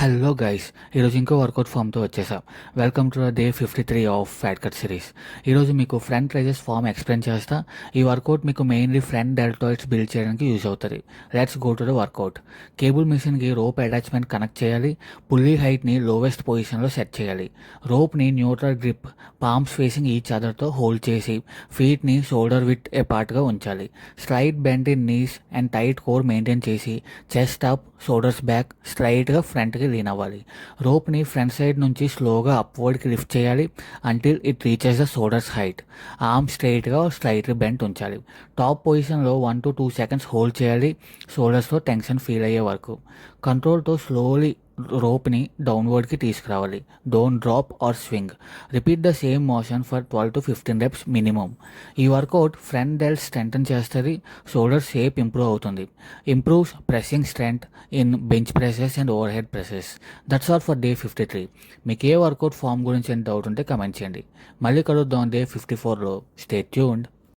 Hello guys, ఈరోజు ఇంకో work out ఫామ్తో వచ్చేసాం. Welcome to day 53 of fat cut series. ఈరోజు మీకు ఫ్రంట్ రైజెస్ ఫామ్ ఎక్స్ప్లెయిన్ చేస్తా. ఈ వర్కౌట్ మీకు మెయిన్లీ ఫ్రంట్ డెల్టాయిడ్స్ బిల్డ్ చేయడానికి యూజ్ అవుతుంది. Let's go to the workout. Cable మిషన్కి రోప్ అటాచ్మెంట్ కనెక్ట్ చేయాలి. పుల్లీ హైట్ని లోవెస్ట్ పొజిషన్లో సెట్ చేయాలి. రోప్ని neutral grip palms facing each అదర్తో హోల్డ్ చేసి ఫీట్ని షోల్డర్ విత్ అపార్ట్గా ఉంచాలి. Slight bend in knees and tight core maintain చేసి చెస్ట్ అప్, షోల్డర్స్ బ్యాక్, స్ట్రైట్గా ఫ్రంట్కి లీన్ అవ్వాలి. రోప్ని ఫ్రంట్ సైడ్ నుంచి స్లోగా అప్వర్డ్కి లిఫ్ట్ చేయాలి until it reaches the shoulders height. Arm స్ట్రైట్గా స్లైట్లీ బెంట్ ఉంచాలి. టాప్ పొజిషన్లో 1 to 2 seconds హోల్డ్ చేయాలి, షోల్డర్స్లో టెన్షన్ ఫీల్ అయ్యే వరకు. కంట్రోల్తో స్లోలీ రోప్ని డౌన్వర్డ్కి తీసుకురావాలి. Don't drop or swing. Repeat the same motion for 12 to 15 reps minimum. ఈ వర్కౌట్ ఫ్రంట్ డెల్ట్ స్ట్రెంథన్ చేస్తుంది, షోల్డర్ షేప్ ఇంప్రూవ్ అవుతుంది. Improves pressing strength in bench presses and overhead presses. That's all for day 53. మీకు A workout form గురించి ఎంత doubt ఉంటే comment చేయండి. మళ్ళీ కలుద్దాం డే 54లో. Stay tuned.